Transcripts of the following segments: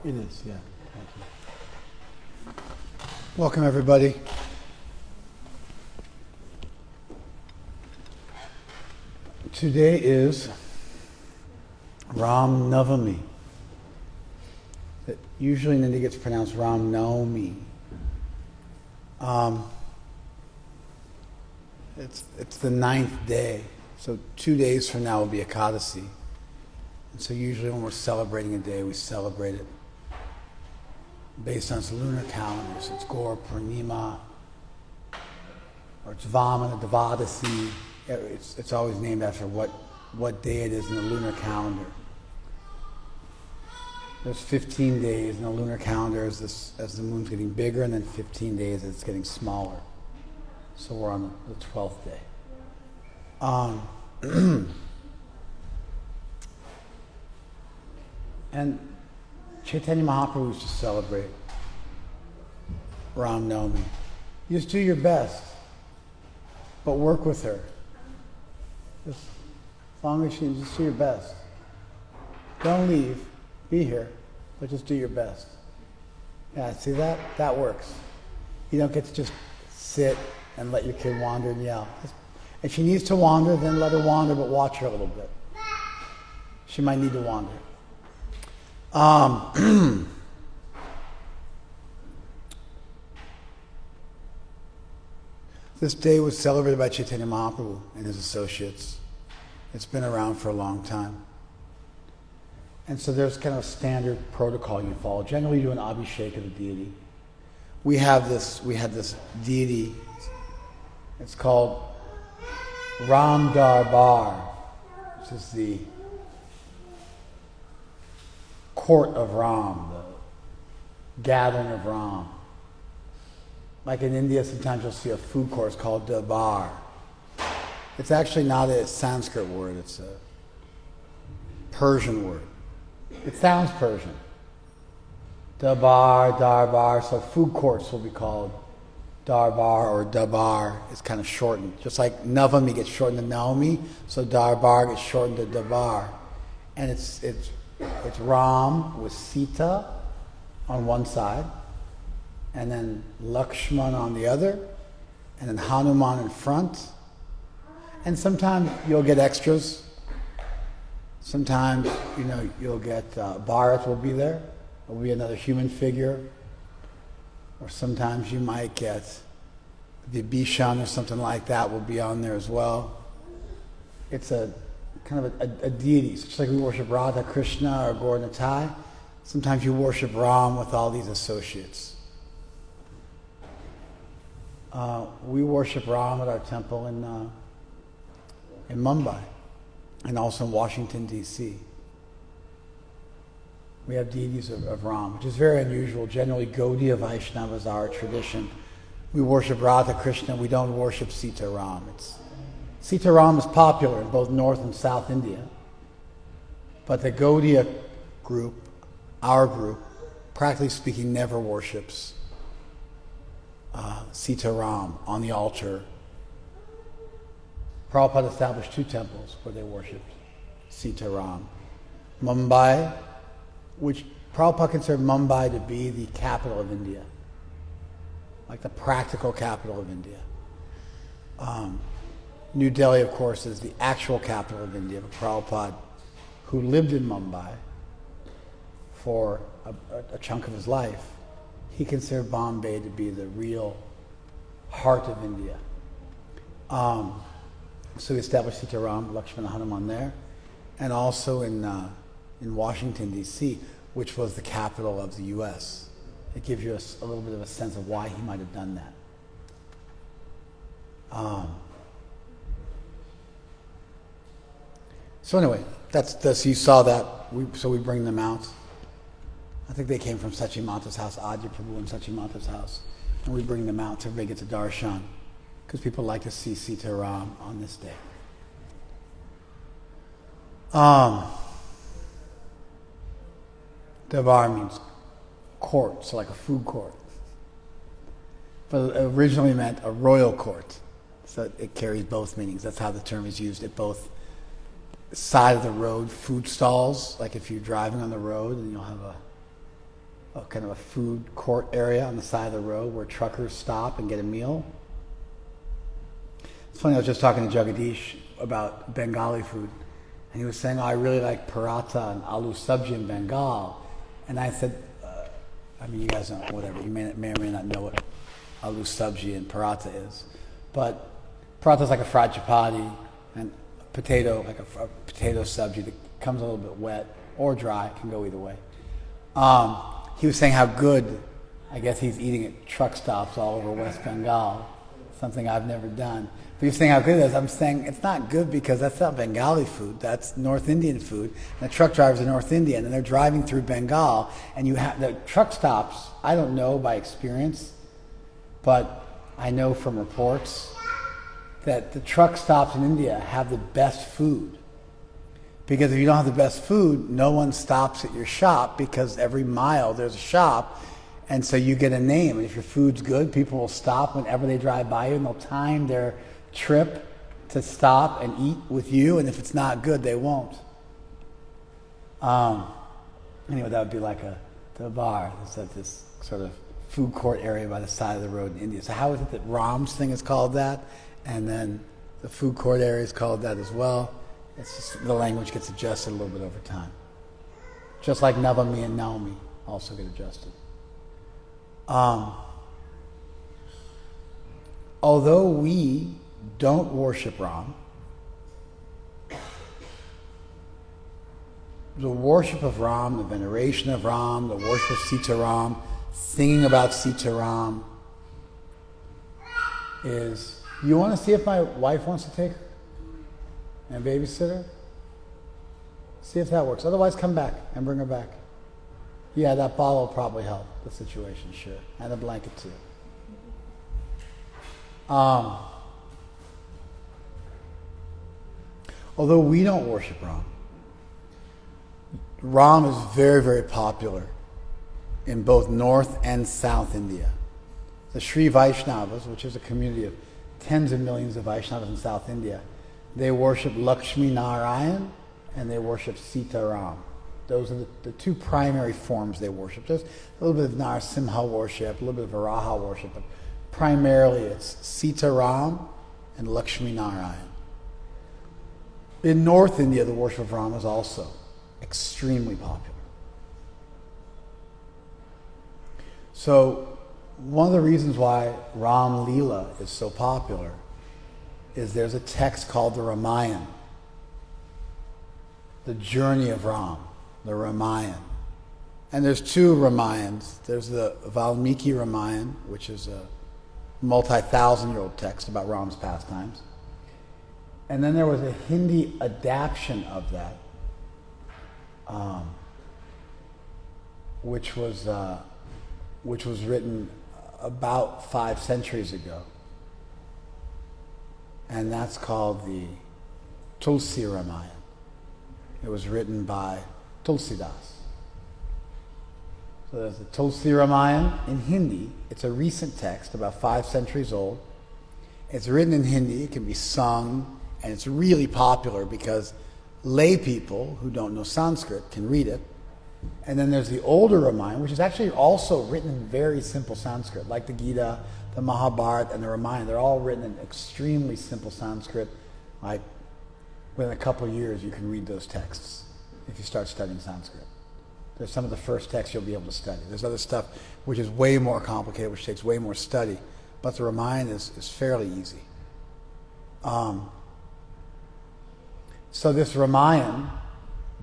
It is, yeah. Thank you. Welcome, everybody. Today is Ram Navami. It usually in India gets pronounced Ram Navami. It's the 9th day, so 2 days from now will be Ekadasi. And so usually when we're celebrating a day, we celebrate it based on its lunar calendars. It's Gaur Purnima, or it's Vamana Devadasi. It's always named after what day it is in the lunar calendar. There's 15 days in the lunar calendar as the moon's getting bigger, and then 15 days as it's getting smaller. So we're on the 12th day. And Chaitanya Mahaprabhu used to celebrate Ram Navami. You just do your best, but work with her. Just, as long as you just do your best. Don't leave. Be here, but just do your best. Yeah, see that? That works. You don't get to just sit and let your kid wander and yell. If she needs to wander, then let her wander, but watch her a little bit. She might need to wander. This day was celebrated by Chaitanya Mahaprabhu and his associates. It's been around for a long time. And so there's kind of a standard protocol you follow. Generally you do an abhishek of the deity. We had this deity, it's called Ram Darbar, which is the court of Ram, the gathering of Ram. Like in India, sometimes you'll see a food court called Darbar. It's actually not a Sanskrit word, it's a Persian word. It sounds Persian. Darbar, so food courts will be called Darbar or Dabar. It's kind of shortened. Just like Navami gets shortened to Naomi, so Darbar gets shortened to Dabar. And it's Ram with Sita on one side, and then Lakshman on the other, and then Hanuman in front. And sometimes you'll get extras. Sometimes, you'll get Bharat will be there. There will be another human figure. Or sometimes you might get Vibhishan or something like that will be on there as well. It's a kind of a deity. So just like we worship Radha, Krishna, or Gaur Nitai, sometimes you worship Ram with all these associates. We worship Ram at our temple in Mumbai and also in Washington, D.C. We have deities of Ram, which is very unusual. Generally, Gaudiya Vaishnavas are our tradition. We worship Radha Krishna. We don't worship Sita Ram. Sita Ram is popular in both North and South India. But the Gaudiya group, our group, practically speaking, never worships Sita Ram on the altar. Prabhupada established 2 temples where they worshipped Sita Ram. Mumbai, which Prabhupada considered Mumbai to be the capital of India, like the practical capital of India. New Delhi, of course, is the actual capital of India, but Prabhupada, who lived in Mumbai for a chunk of his life, he considered Bombay to be the real heart of India. So he established Sita Ram, Lakshmana, Hanuman there, and also in Washington, D.C., which was the capital of the U.S. It gives you a little bit of a sense of why he might have done that. So anyway, that's you saw that. So we bring them out. I think they came from Sachimata's house, Adya Prabhu and Sachimata's house, and we bring them out to everybody gets a darshan, because people like to see Sita Ram on this day. Dabar means court, so like a food court. But it originally meant a royal court. So it carries both meanings. That's how the term is used at both side of the road, food stalls, like if you're driving on the road and you'll have a kind of a food court area on the side of the road where truckers stop and get a meal. It's funny, I was just talking to Jagadish about Bengali food, and he was saying, I really like paratha and aloo sabji in Bengal. And I said, I mean, you guys know, whatever, you may or may not know what aloo sabji and paratha is. But paratha is like a fried chapati, and potato, like a potato sabji that comes a little bit wet or dry, it can go either way. He was saying how good, I guess he's eating at truck stops all over West Bengal, something I've never done. But he was saying how good it is. I'm saying it's not good because that's not Bengali food, that's North Indian food. And the truck drivers are North Indian, and they're driving through Bengal, and you have the truck stops, I don't know by experience, but I know from reports that the truck stops in India have the best food. Because if you don't have the best food, no one stops at your shop, because every mile there's a shop, and so you get a name. And if your food's good, people will stop whenever they drive by you, and they'll time their trip to stop and eat with you, and if it's not good, they won't. Anyway, that would be like the bar. It's at this sort of food court area by the side of the road in India. So how is it that Ram's thing is called that, and then the food court area is called that as well? It's just the language gets adjusted a little bit over time. Just like Navami and Naomi also get adjusted. Although we don't worship Ram, the worship of Ram, the veneration of Ram, the worship of Sita Ram, singing about Sita Ram is, you want to see if my wife wants to take her and babysit her? See if that works. Otherwise, come back and bring her back. Yeah, that bottle will probably help the situation, sure. And a blanket too. Although we don't worship Ram, Ram is very, very popular in both North and South India. The Sri Vaishnavas, which is a community of tens of millions of Vaishnavas in South India, they worship Lakshmi Narayan and they worship Sita Ram. Those are the two primary forms they worship. There's a little bit of Narasimha worship, a little bit of Varaha worship, but primarily it's Sita Ram and Lakshmi Narayan. In North India, the worship of Ram is also extremely popular. So one of the reasons why Ram Leela is so popular is there's a text called the Ramayana, the journey of Ram, the Ramayana. And there's two Ramayans. There's the Valmiki Ramayana, which is a multi-thousand-year-old text about Ram's pastimes. And then there was a Hindi adaptation of that, which was written about 5 centuries ago. And that's called the Tulsi Ramayana. It was written by Tulsidas. So there's the Tulsi Ramayana in Hindi. It's a recent text, about 5 centuries old. It's written in Hindi, it can be sung, and it's really popular because lay people who don't know Sanskrit can read it. And then there's the older Ramayana, which is actually also written in very simple Sanskrit, like the Gita, the Mahabharata, and the Ramayana. They're all written in extremely simple Sanskrit. Like, within a couple of years, you can read those texts if you start studying Sanskrit. There's some of the first texts you'll be able to study. There's other stuff which is way more complicated, which takes way more study. But the Ramayana is fairly easy. So this Ramayana,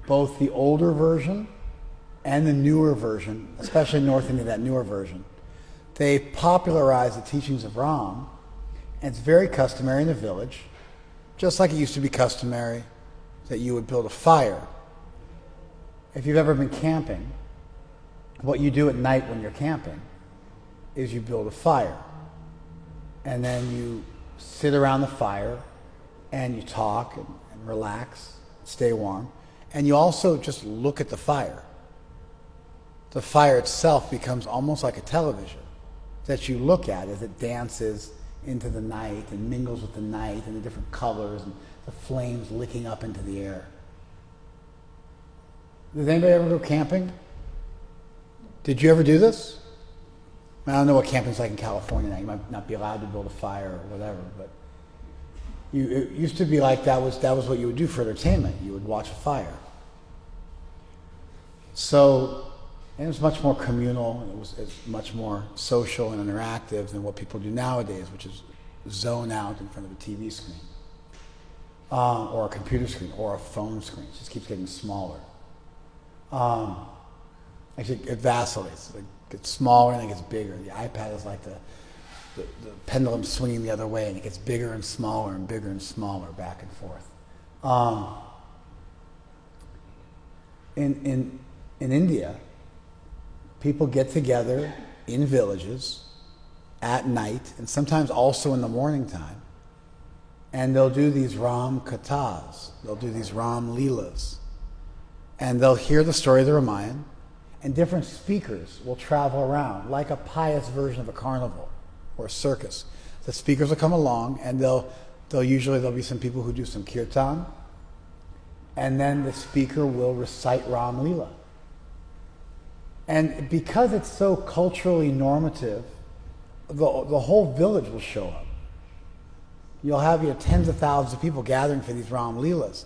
both the older version and the newer version, especially in North India, that newer version, they popularized the teachings of Ram, and it's very customary in the village, just like it used to be customary that you would build a fire. If you've ever been camping, what you do at night when you're camping is you build a fire, and then you sit around the fire and you talk and relax, stay warm, and you also just look at the fire. The fire itself becomes almost like a television that you look at as it dances into the night and mingles with the night and the different colors and the flames licking up into the air. Does anybody ever go camping? Did you ever do this? I don't know what camping's like in California now. You might not be allowed to build a fire or whatever, but it used to be like that was what you would do for entertainment. You would watch a fire. So, and it was much more communal. It's much more social and interactive than what people do nowadays, which is zone out in front of a TV screen, or a computer screen, or a phone screen. It just keeps getting smaller. Actually, it vacillates. It gets smaller and it gets bigger. The iPad is like the pendulum swinging the other way, and it gets bigger and smaller and bigger and smaller, back and forth. In India, people get together in villages at night, and sometimes also in the morning time, and they'll do these Ram Kathas. They'll do these Ram Leelas. And they'll hear the story of the Ramayana, and different speakers will travel around, like a pious version of a carnival or a circus. The speakers will come along, and there'll be some people who do some kirtan, and then the speaker will recite Ram Leela. And because it's so culturally normative, the whole village will show up. You'll have tens of thousands of people gathering for these Ram Leelas.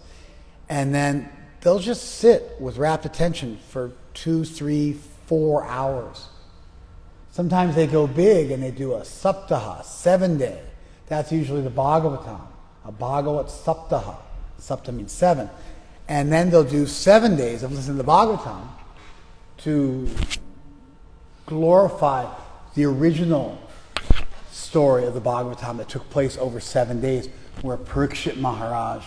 And then they'll just sit with rapt attention for 2, 3, 4 hours. Sometimes they go big and they do a Saptaha, 7-day. That's usually the Bhagavatam, a Bhagavat Saptaha. Sapta means 7. And then they'll do 7 days of listening to the Bhagavatam to glorify the original story of the Bhagavatam that took place over 7 days, where Parikshit Maharaj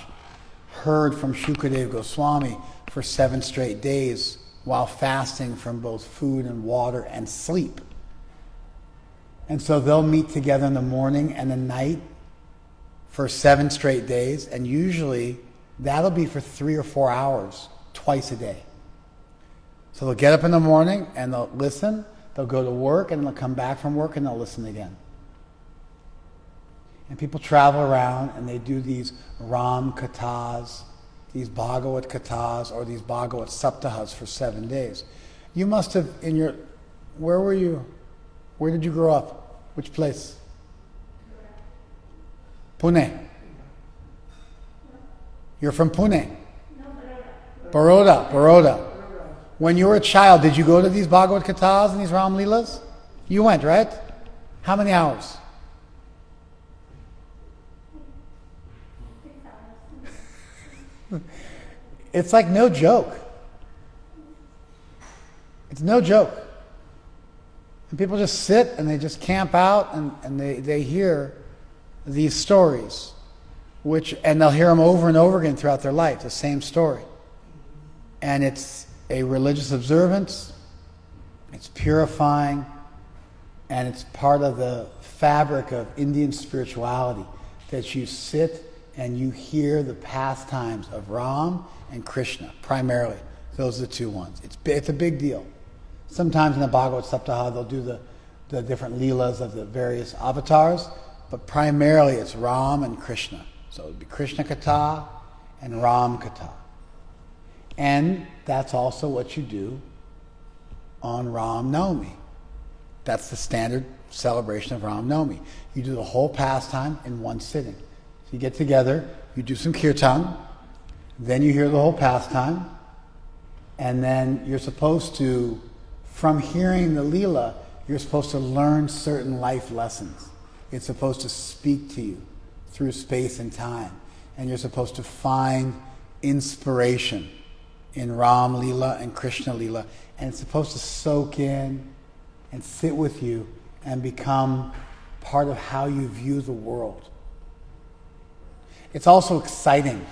heard from Shukadev Goswami for 7 straight days while fasting from both food and water and sleep. And so they'll meet together in the morning and the night for 7 straight days, and usually that'll be for 3 or 4 hours, twice a day. So they'll get up in the morning and they'll listen, they'll go to work, and they'll come back from work and they'll listen again. And people travel around and they do these Ram Kathas, these Bhagavat Kathas, or these Bhagavat Saptahas for 7 days. You must have, where were you? Where did you grow up? Which place? Pune. You're from Pune? No, Baroda. When you were a child, did you go to these Bhagavat Kathas and these Ram Leelas? You went, right? How many hours? 6 hours. It's like no joke. It's no joke. And people just sit and they just camp out and they hear these stories, and they'll hear them over and over again throughout their life, the same story. And it's a religious observance, it's purifying, and it's part of the fabric of Indian spirituality, that you sit and you hear the pastimes of Ram and Krishna, primarily. Those are the two ones. It's a big deal. Sometimes in the Bhagavad Saptaha they'll do the different leelas of the various avatars, but primarily it's Ram and Krishna. So it would be Krishna Katha and Ram Katha. And that's also what you do on Ram Navami. That's the standard celebration of Ram Navami. You do the whole pastime in one sitting. So you get together, you do some kirtan, then you hear the whole pastime, and then you're supposed to, from hearing the Leela, you're supposed to learn certain life lessons. It's supposed to speak to you through space and time. And you're supposed to find inspiration in Ram Leela and Krishna Leela. And it's supposed to soak in and sit with you and become part of how you view the world. It's also exciting.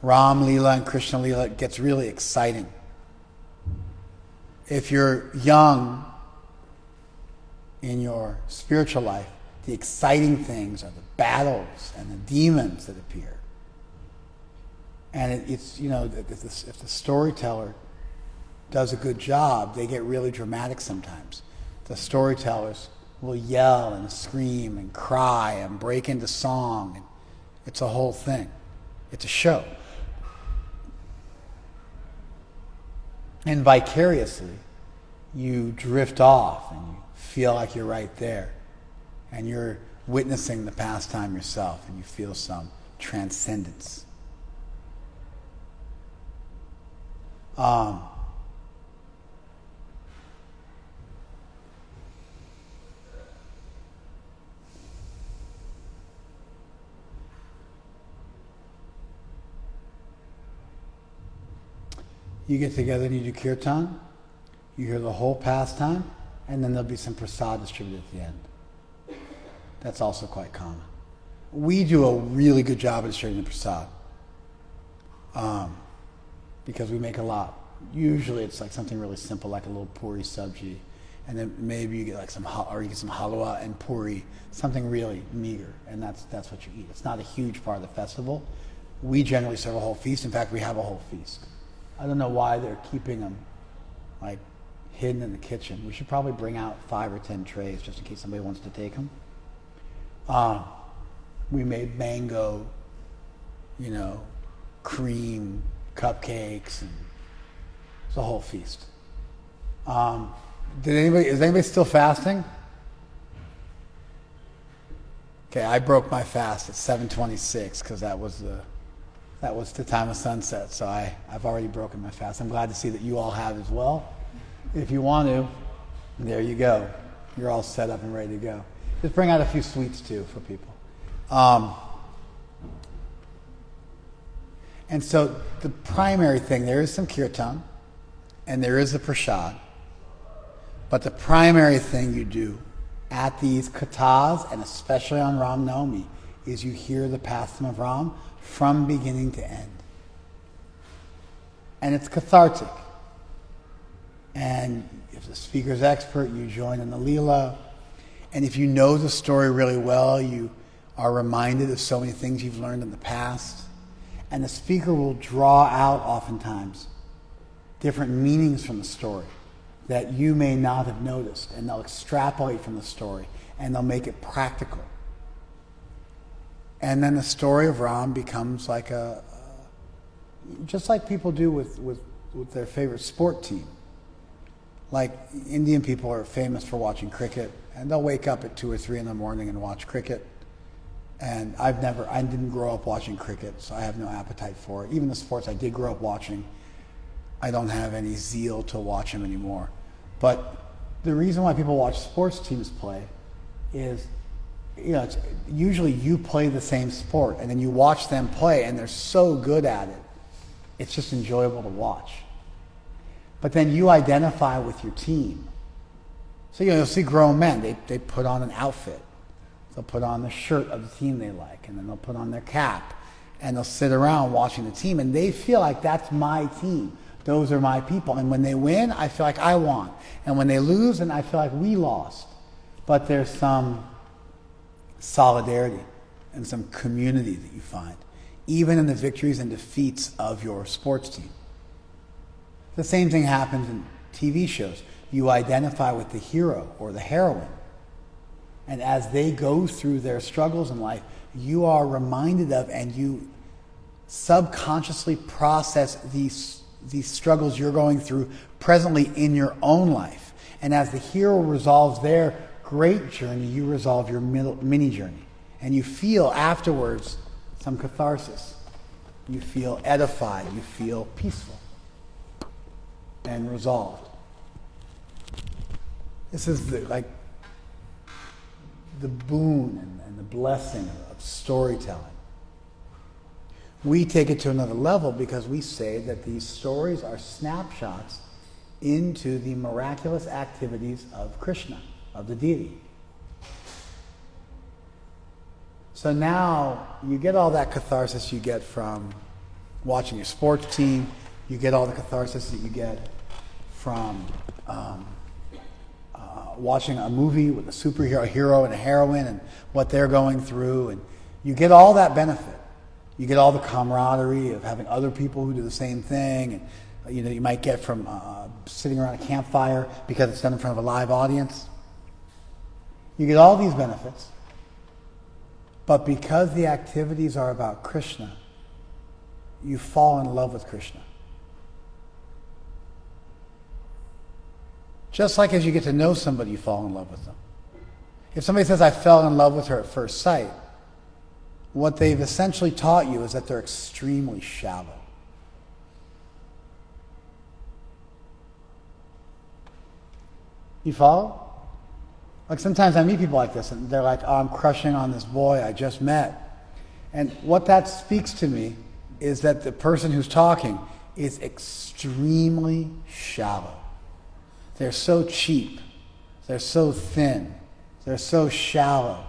Ram Leela and Krishna Leela gets really exciting. If you're young in your spiritual life, the exciting things are the battles and the demons that appear. And it's if the storyteller does a good job, they get really dramatic sometimes. The storytellers will yell and scream and cry and break into song. And it's a whole thing. It's a show. And vicariously, you drift off and you feel like you're right there. And you're witnessing the pastime yourself and you feel some transcendence. You get together and you do kirtan, you hear the whole pastime, and then there'll be some prasad distributed at the end. That's also quite common. We do a really good job of distributing the prasad because we make a lot. Usually it's like something really simple, like a little puri sabji, and then maybe you get like some halwa and puri, something really meager, and that's what you eat. It's not a huge part of the festival. We generally serve a whole feast. In fact, we have a whole feast. I don't know why they're keeping them like hidden in the kitchen. We should probably bring out 5 or 10 trays just in case somebody wants to take them. We made mango, cream cupcakes, and it's a whole feast. Is anybody still fasting? Okay, I broke my fast at 7:26 because that was the time of sunset. So I've already broken my fast. I'm glad to see that you all have as well. If you want to, there you go. You're all set up and ready to go. Just bring out a few sweets too for people. And so the primary thing, there is some kirtan and there is a prasad. But the primary thing you do at these kathas, and especially on Ram Navami, is you hear the pastime of Ram from beginning to end. And it's cathartic. And if the speaker's expert, you join in the Leela. And if you know the story really well, you are reminded of so many things you've learned in the past. And the speaker will draw out oftentimes different meanings from the story that you may not have noticed. And they'll extrapolate from the story and they'll make it practical. And then the story of Ram becomes like just like people do with their favorite sport team. Like Indian people are famous for watching cricket, and they'll wake up at 2 or 3 in the morning and watch cricket. And I didn't grow up watching cricket, so I have no appetite for it. Even the sports I did grow up watching, I don't have any zeal to watch them anymore. But the reason why people watch sports teams play is, it's usually you play the same sport and then you watch them play and they're so good at it. It's just enjoyable to watch. But then you identify with your team. So you'll see grown men, they put on an outfit. They'll put on the shirt of the team they like, and then they'll put on their cap, and they'll sit around watching the team, and they feel like that's my team. Those are my people. And when they win, I feel like I won. And when they lose, then I feel like we lost. But there's some solidarity and some community that you find, even in the victories and defeats of your sports team. The same thing happens in TV shows. You identify with the hero or the heroine. And as they go through their struggles in life, you are reminded of and you subconsciously process these struggles you're going through presently in your own life. And as the hero resolves their great journey, you resolve your mini journey. And you feel afterwards some catharsis. You feel edified. You feel peaceful and resolved. This is the boon and the blessing of storytelling. We take it to another level because we say that these stories are snapshots into the miraculous activities of Krishna, of the deity. So now you get all that catharsis you get from watching your sports team. You get all the catharsis that you get from watching a movie with a superhero, a hero and a heroine, and what they're going through, and you get all that benefit. You get all the camaraderie of having other people who do the same thing, and you might get from sitting around a campfire because it's done in front of a live audience. You get all these benefits, but because the activities are about Krishna, you fall in love with Krishna. Just like as you get to know somebody, you fall in love with them. If somebody says, I fell in love with her at first sight, what they've essentially taught you is that they're extremely shallow. You follow? Like sometimes I meet people like this and they're like, oh, I'm crushing on this boy I just met. And what that speaks to me is that the person who's talking is extremely shallow. They're so cheap. They're so thin. They're so shallow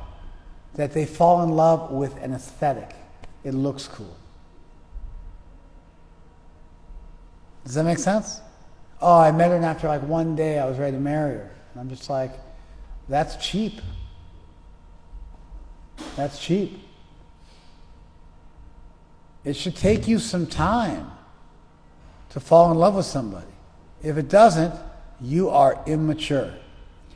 that they fall in love with an aesthetic. It looks cool. Does that make sense? Oh, I met her and after like one day I was ready to marry her. And I'm just like, that's cheap. That's cheap. It should take you some time to fall in love with somebody. If it doesn't, you are immature.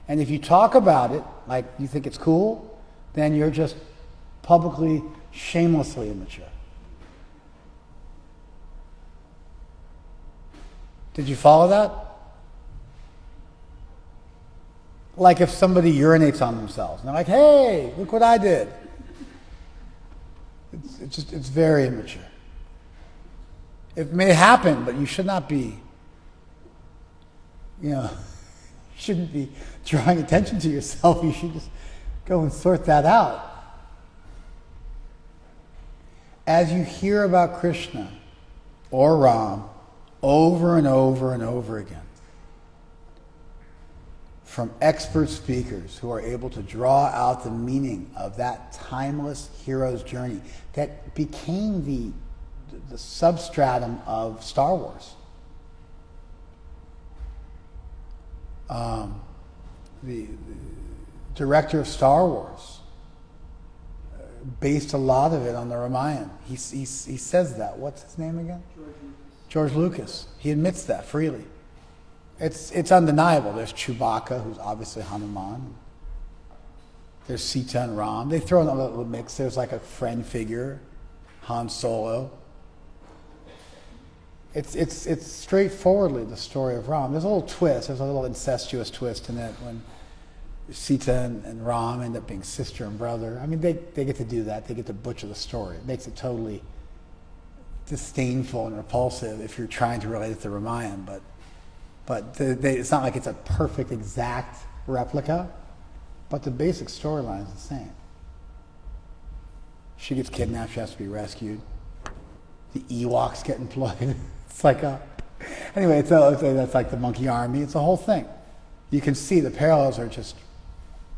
And if you talk about it like you think it's cool, then you're just publicly, shamelessly immature. Did you follow that? Like if somebody urinates on themselves and they're like, hey, look what I did. It's very immature. It may happen, but you should not be, shouldn't be drawing attention to yourself. You should just go and sort that out. As you hear about Krishna or Ram over and over and over again, from expert speakers who are able to draw out the meaning of that timeless hero's journey that became the substratum of Star Wars. The director of Star Wars based a lot of it on the Ramayana. He says that. What's his name again? George Lucas. He admits that freely. It's undeniable. There's Chewbacca, who's obviously Hanuman. There's Sita and Ram. They throw in a little mix. There's like a friend figure, Han Solo. It's straightforwardly the story of Ram. There's a little twist. There's a little incestuous twist in it when Sita and Ram end up being sister and brother. I mean, they get to do that. They get to butcher the story. It makes it totally disdainful and repulsive if you're trying to relate it to Ramayana, but it's not like it's a perfect, exact replica, but the basic storyline is the same. She gets kidnapped, she has to be rescued. The Ewoks get employed. It's like anyway, that's like the monkey army. It's a whole thing. You can see the parallels are just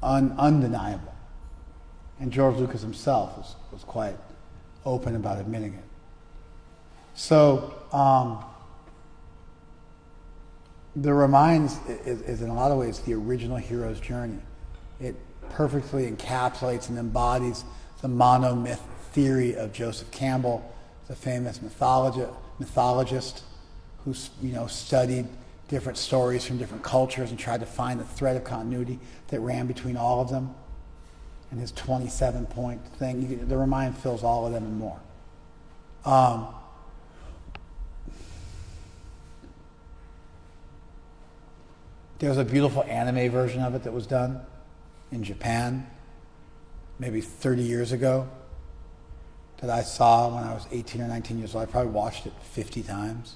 undeniable. And George Lucas himself was quite open about admitting it. So, the Ramayana is in a lot of ways the original hero's journey. It perfectly encapsulates and embodies the monomyth theory of Joseph Campbell, the famous mythologist who studied different stories from different cultures and tried to find the thread of continuity that ran between all of them. And his 27-point thing, the Ramayana fills all of them and more. There was a beautiful anime version of it that was done in Japan maybe 30 years ago that I saw when I was 18 or 19 years old. I probably watched it 50 times.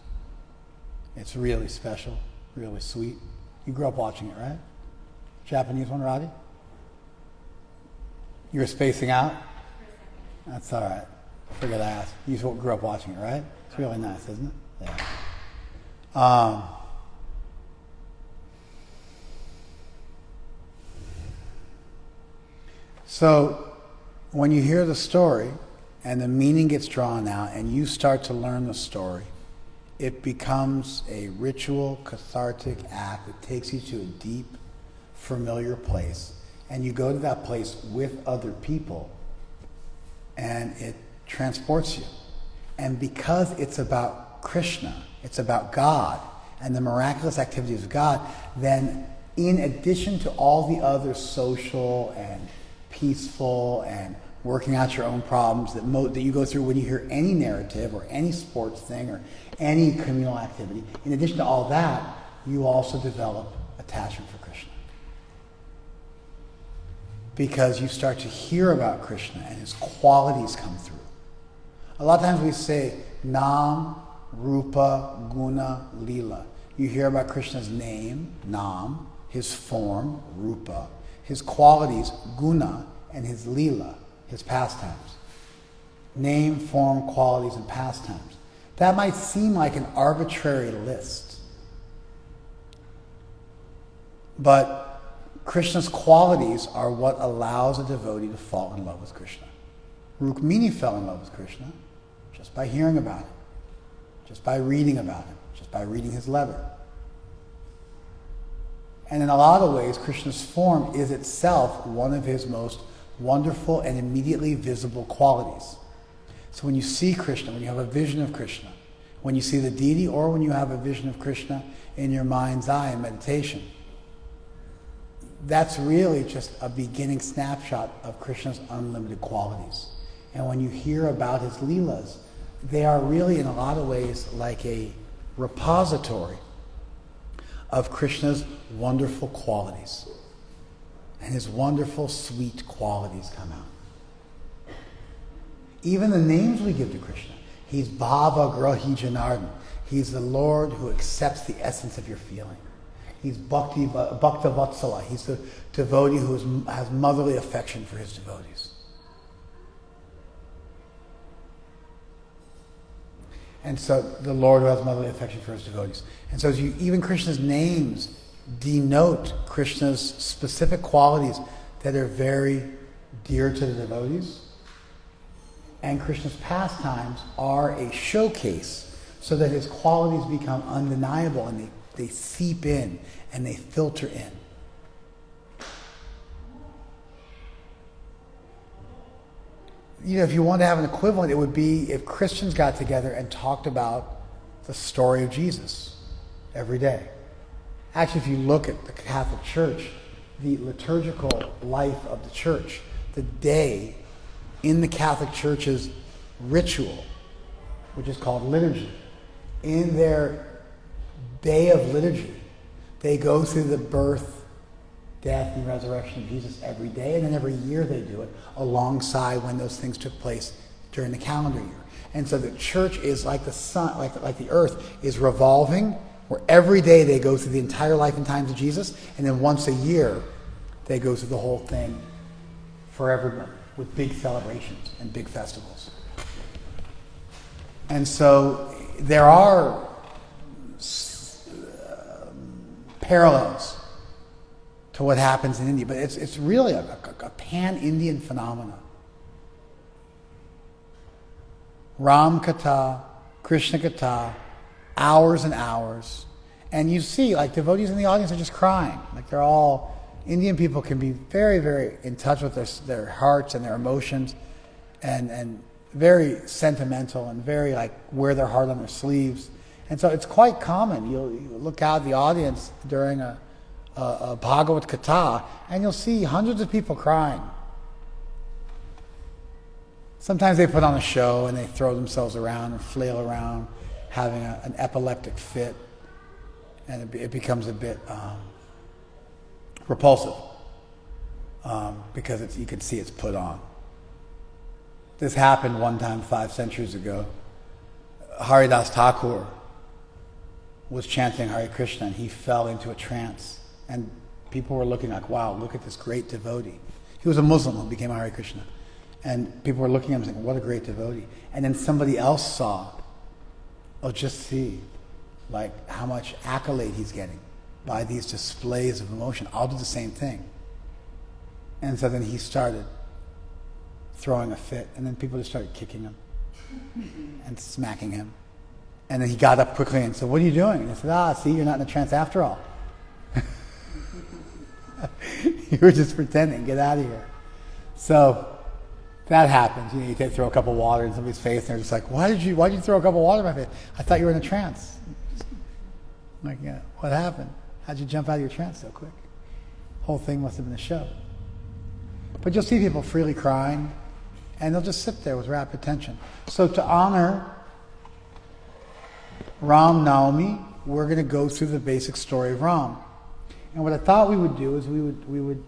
It's really special, really sweet. You grew up watching it, right? Japanese one, Roddy? You were spacing out? That's all right. Forget I asked. You grew up watching it, right? It's really nice, isn't it? Yeah. So when you hear the story and the meaning gets drawn out and you start to learn the story, it becomes a ritual, cathartic act that takes you to a deep, familiar place. And you go to that place with other people and it transports you. And because it's about Krishna, it's about God and the miraculous activities of God, then in addition to all the other social and peaceful and working out your own problems that you go through when you hear any narrative or any sports thing or any communal activity, in addition to all that, you also develop attachment for Krishna. Because you start to hear about Krishna and his qualities come through. A lot of times we say Nam, Rupa, Guna, Lila. You hear about Krishna's name, Nam, his form, Rupa, his qualities, Guna, and his Lila, his pastimes. Name, form, qualities, and pastimes. That might seem like an arbitrary list. But Krishna's qualities are what allows a devotee to fall in love with Krishna. Rukmini fell in love with Krishna just by hearing about him, just by reading about him, just by reading his letter. And in a lot of ways, Krishna's form is itself one of his most wonderful and immediately visible qualities. So when you see Krishna, when you have a vision of Krishna, when you see the deity, or when you have a vision of Krishna in your mind's eye in meditation, that's really just a beginning snapshot of Krishna's unlimited qualities. And when you hear about his Leelas, they are really in a lot of ways like a repository of Krishna's wonderful qualities. And his wonderful, sweet qualities come out. Even the names we give to Krishna. He's Bhavagrahi Janardhan. He's the Lord who accepts the essence of your feeling. He's Bhakta Vatsala. He's the devotee who has motherly affection for his devotees. And so the Lord who has motherly affection for his devotees. And so even Krishna's names denote Krishna's specific qualities that are very dear to the devotees. And Krishna's pastimes are a showcase so that his qualities become undeniable and they seep in and they filter in. You know, if you want to have an equivalent, it would be if Christians got together and talked about the story of Jesus every day. Actually, if you look at the Catholic Church, the liturgical life of the church, the day in the Catholic Church's ritual, which is called liturgy, in their day of liturgy, they go through the birth, death, and resurrection of Jesus every day, and then every year they do it alongside when those things took place during the calendar year. And so the church is like the sun, like the earth is revolving, where every day they go through the entire life and times of Jesus, and then once a year they go through the whole thing for everyone with big celebrations and big festivals. And so there are parallels to what happens in India, but it's really a pan-Indian phenomenon. Ram Katha, Krishna Katha, hours and hours, and you see like devotees in the audience are just crying. Like they're all, Indian people can be very, very in touch with their hearts and their emotions, and very sentimental and very like wear their heart on their sleeves. And so it's quite common. You look out at the audience during a bhagavadgita, and you'll see hundreds of people crying. Sometimes they put on a show and they throw themselves around and flail around, having an epileptic fit, and it becomes a bit repulsive because you can see it's put on. This happened one time 5 centuries ago. Haridas Thakur was chanting Hare Krishna, and he fell into a trance. And people were looking like, wow, look at this great devotee. He was a Muslim who became Hare Krishna. And people were looking at him and saying, what a great devotee. And then somebody else saw, oh, just see, like how much accolade he's getting by these displays of emotion. I'll do the same thing. And so then he started throwing a fit, and then people just started kicking him and smacking him. And then he got up quickly and said, what are you doing? And he said, see, you're not in a trance after all. You were just pretending. Get out of here. So that happens. You throw a cup of water in somebody's face, and they're just like, why did you throw a cup of water in my face? I thought you were in a trance. I'm like, yeah, what happened? How'd you jump out of your trance so quick? Whole thing must have been a show. But you'll see people freely crying, and they'll just sit there with rapt attention. So to honor Ram Navami, we're going to go through the basic story of Ram. And what I thought we would do is we would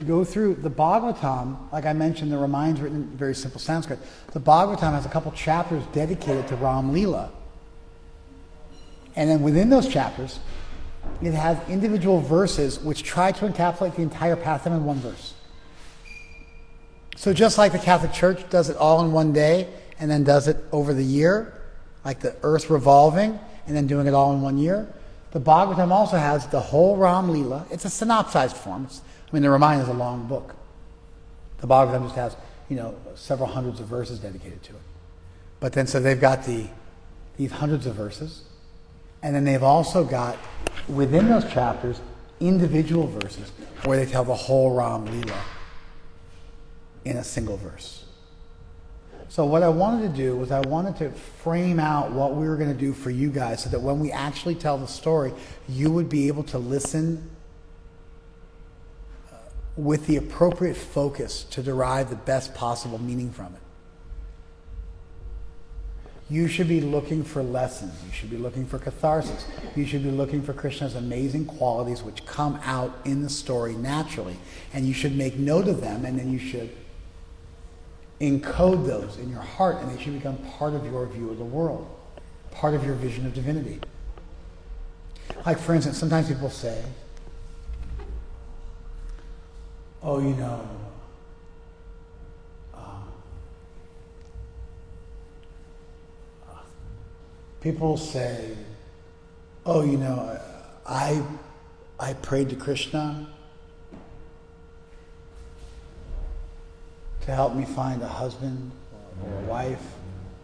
go through the Bhagavatam. Like I mentioned, the Ramayan's written in very simple Sanskrit. The Bhagavatam has a couple chapters dedicated to Ram Leela. And then within those chapters, it has individual verses which try to encapsulate the entire pastime in one verse. So just like the Catholic Church does it all in one day and then does it over the year, like the earth revolving and then doing it all in 1 year, the Bhagavatam also has the whole Ram Leela. It's a synopsized form. The Ramayana is a long book. The Bhagavatam just has, several hundreds of verses dedicated to it. But then so they've got these hundreds of verses, and then they've also got, within those chapters, individual verses where they tell the whole Ram Leela in a single verse. So what I wanted to do was I wanted to frame out what we were going to do for you guys so that when we actually tell the story, you would be able to listen with the appropriate focus to derive the best possible meaning from it. You should be looking for lessons. You should be looking for catharsis. You should be looking for Krishna's amazing qualities which come out in the story naturally. And you should make note of them, and then you should encode those in your heart, and they should become part of your view of the world, part of your vision of divinity. Like, for instance, sometimes people say, people say, I prayed to Krishna to help me find a husband or a wife,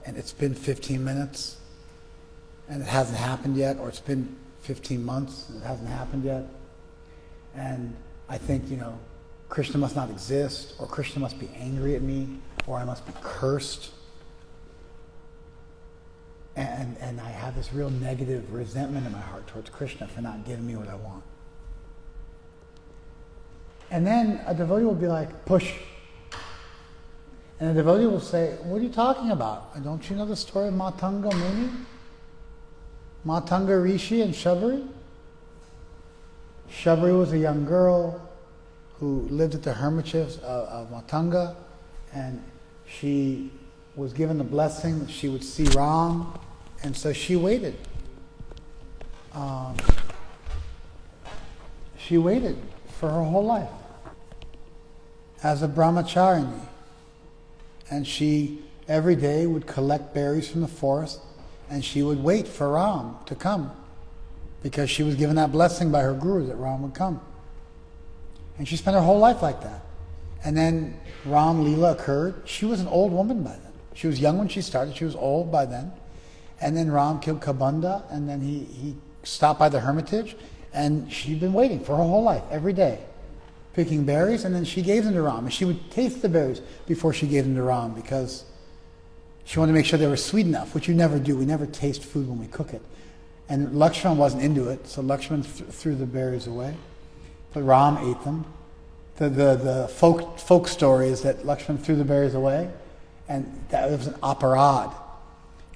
and it's been 15 minutes and it hasn't happened yet, or it's been 15 months and it hasn't happened yet. And I think, Krishna must not exist, or Krishna must be angry at me, or I must be cursed. And I have this real negative resentment in my heart towards Krishna for not giving me what I want. And then a devotee will be like, push. And the devotee will say, what are you talking about? Don't you know the story of Matanga Muni? Matanga Rishi and Shabari? Shabari was a young girl who lived at the hermitage of Matanga, and she was given the blessing that she would see Ram, and so she waited. She waited for her whole life as a brahmacharini. And she, every day, would collect berries from the forest, and she would wait for Ram to come, because she was given that blessing by her guru that Ram would come. And she spent her whole life like that. And then Ram Leela occurred. She was an old woman by then. She was young when she started. She was old by then. And then Ram killed Kabanda, and then he stopped by the hermitage, and she'd been waiting for her whole life, every day, picking berries, and then she gave them to Ram. And she would taste the berries before she gave them to Ram, because she wanted to make sure they were sweet enough, which you never do. We never taste food when we cook it. And Lakshman wasn't into it, so Lakshman threw the berries away. But Ram ate them. The folk story is that Lakshman threw the berries away, and that was an aparad.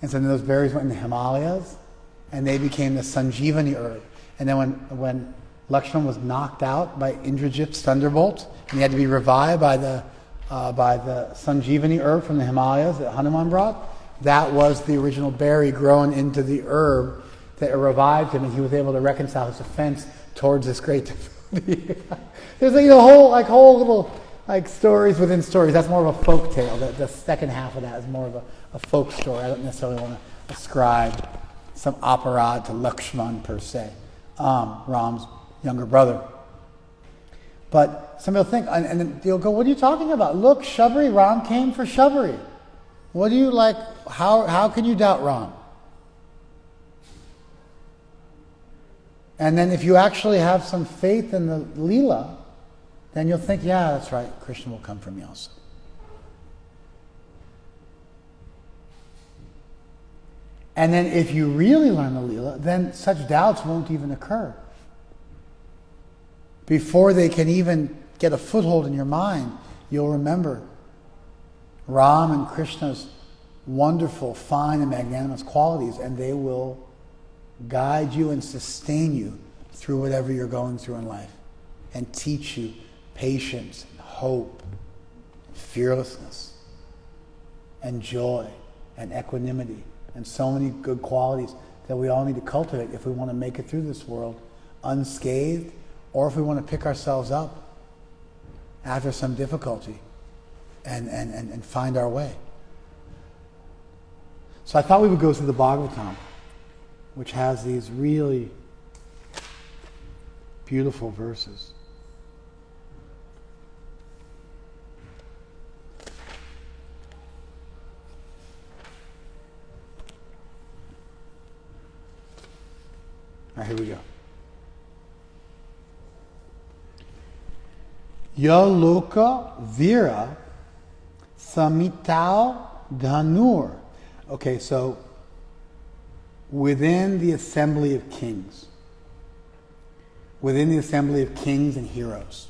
And so then those berries went in the Himalayas, and they became the Sanjeevani herb. And then when Lakshman was knocked out by Indrajit's thunderbolt, and he had to be revived by the Sanjeevani herb from the Himalayas that Hanuman brought, that was the original berry grown into the herb that revived him, and he was able to reconcile his offense towards this great devotee. There's whole little stories within stories. That's more of a folk tale. The second half of that is more of a folk story. I don't necessarily want to ascribe some aparad to Lakshman per se, Ram's younger brother. But some people think, and then they'll go, what are you talking about? Look, Shabari, Ram came for Shabari. What do you like? How can you doubt Ram? And then if you actually have some faith in the Leela, then you'll think, yeah, that's right, Krishna will come for me also. And then if you really learn the Leela, then such doubts won't even occur. Before they can even get a foothold in your mind, you'll remember Ram and Krishna's wonderful, fine, and magnanimous qualities, and they will guide you and sustain you through whatever you're going through in life and teach you patience, and hope, fearlessness, and joy, and equanimity, and so many good qualities that we all need to cultivate if we want to make it through this world unscathed, or if we want to pick ourselves up after some difficulty and find our way. So I thought we would go through the Bhagavatam, which has these really beautiful verses. All right, here we go. Yaloka Vira Samitao Dhanur. Okay, so within the assembly of kings, and heroes,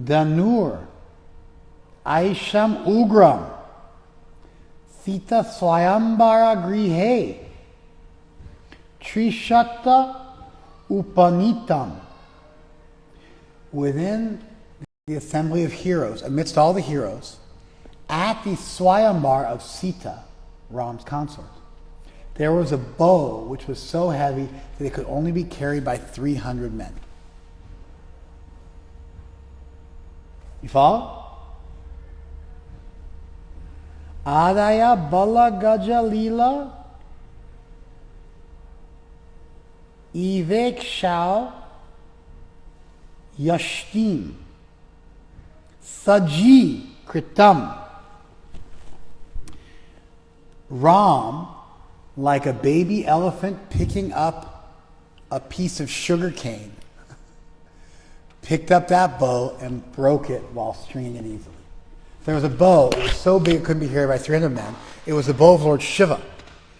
Dhanur Aisham Ugram Sita Swayambara Grihe Trishakta Upanitam. Within the assembly of heroes, amidst all the heroes, at the Swayambar of Sita, Ram's consort, there was a bow which was so heavy that it could only be carried by 300 men. You follow? Adaya Bala Gaja Lila Ivek Shao Yashtim Saji Kritam. Ram, like a baby elephant picking up a piece of sugar cane, picked up that bow and broke it while stringing it easily. There was a bow, it was so big it couldn't be carried by 300 men. It was the bow of Lord Shiva.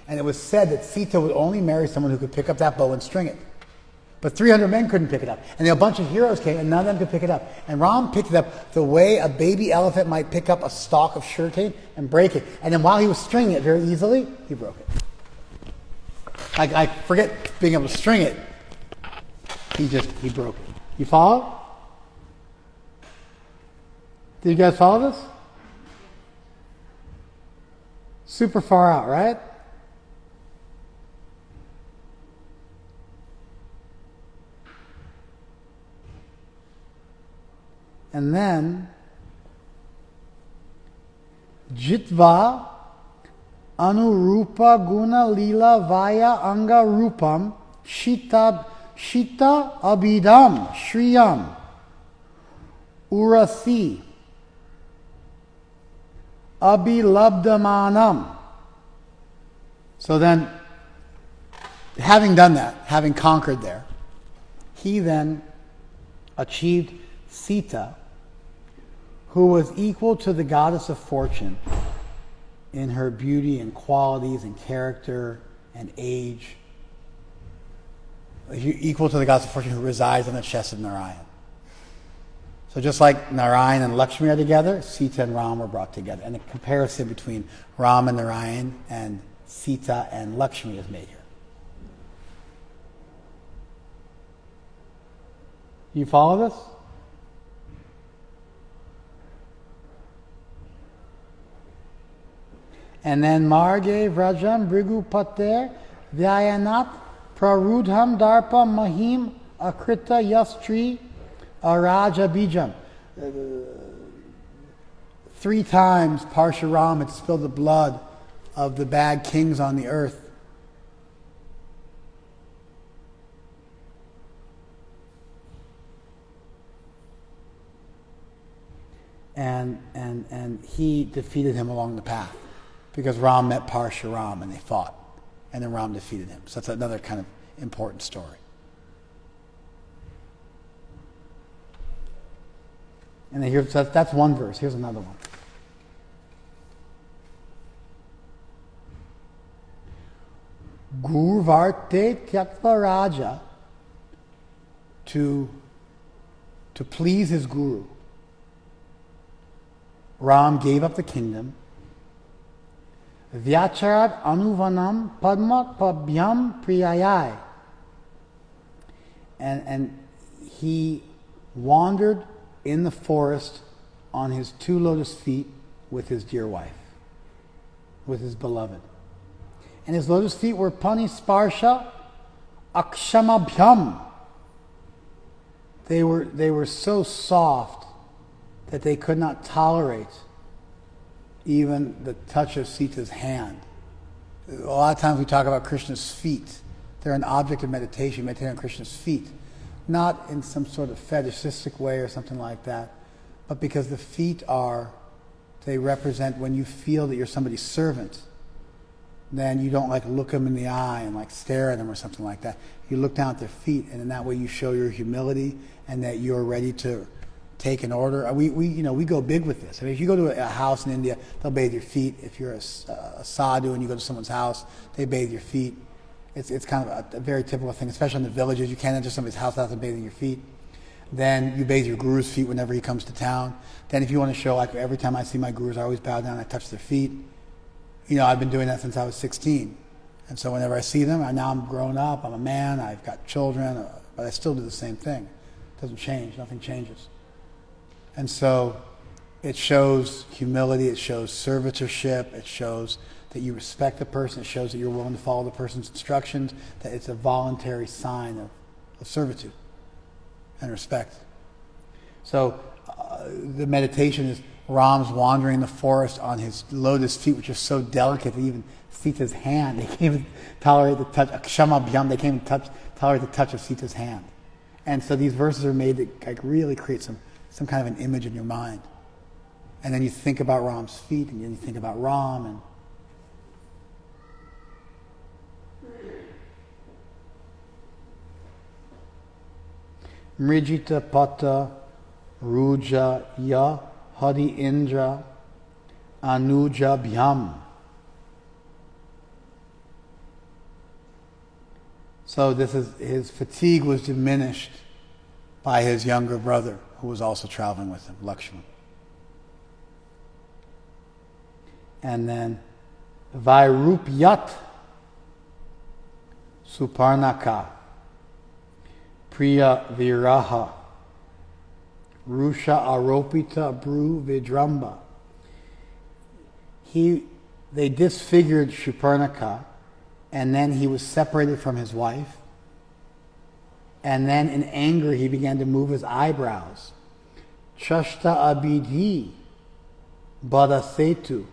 And it was said that Sita would only marry someone who could pick up that bow and string it. But 300 men couldn't pick it up. And then a bunch of heroes came and none of them could pick it up. And Ram picked it up the way a baby elephant might pick up a stalk of sugarcane and break it. And then while he was stringing it very easily, he broke it. I forget being able to string it. He broke it. You follow? Did you guys follow this? Super far out, right? And then Jitva Anurupa Guna Lila Vaya Anga Rupam Shita Abidam Shriyam Urasi Abhilabdamanam. So then, having done that, having conquered there, he then achieved Sita, who was equal to the goddess of fortune in her beauty and qualities and character and age, equal to the goddess of fortune who resides on the chest of Narayan. So just like Narayan and Lakshmi are together, Sita and Ram were brought together. And the comparison between Ram and Narayan and Sita and Lakshmi is made here. You follow this? And then Marge Vrajam Brigu Pater Vyayanat Prarudham Darpa Mahim Akrita Yastri Araja Bijam. 3 times Parshuram had spilled the blood of the bad kings on the earth. And he defeated him along the path because Ram met Parshuram and they fought, and then Ram defeated him. So that's another kind of important story. And then here's, that's one verse. Here's another one. Gurvarte Tyatva Raja, to please his guru, Ram gave up the kingdom, Vyacharat anuvanam padmat pabhyam priyayai. And he wandered in the forest on his 2 lotus feet with his dear wife, with his beloved. And his lotus feet were pani sparsha akshamabhyam. They were so soft that they could not tolerate even the touch of Sita's hand. A lot of times we talk about Krishna's feet. They're an object of meditation, meditating on Krishna's feet. Not in some sort of fetishistic way or something like that, but because the feet they represent when you feel that you're somebody's servant, then you don't look them in the eye and stare at them or something like that. You look down at their feet, and in that way you show your humility and that you're ready to take an order. We go big with this. I mean, if you go to a house in India, they'll bathe your feet. If you're a sadhu and you go to someone's house, they bathe your feet. It's kind of a very typical thing, especially in the villages. You can't enter somebody's house without them bathing your feet. Then you bathe your guru's feet whenever he comes to town. Then if you want to show, every time I see my gurus, I always bow down and I touch their feet. I've been doing that since I was 16. And so whenever I see them, now I'm grown up, I'm a man, I've got children, but I still do the same thing. It doesn't change, nothing changes. And so it shows humility, it shows servitorship, it shows that you respect the person, it shows that you're willing to follow the person's instructions, that it's a voluntary sign of servitude and respect. So the meditation is Ram's wandering in the forest on his lotus feet, which are so delicate that even Sita's hand, they can't even tolerate the touch, akshamabhyam, they can't even tolerate the touch of Sita's hand. And so these verses are made that really create some kind of an image in your mind. And then you think about Ram's feet, and then you think about Ram, and Mrijita Pata Ruja Ya Hadi Indra Anuja Bhyam. So his fatigue was diminished by his younger brother, who was also traveling with him, Lakshman. And then Vairupyat Suparnaka Priya Viraha Rusha Aropita Bru Vidramba. They disfigured Suparnaka, and then he was separated from his wife. And then in anger he began to move his eyebrows. Chashta Abidhi Badasetu.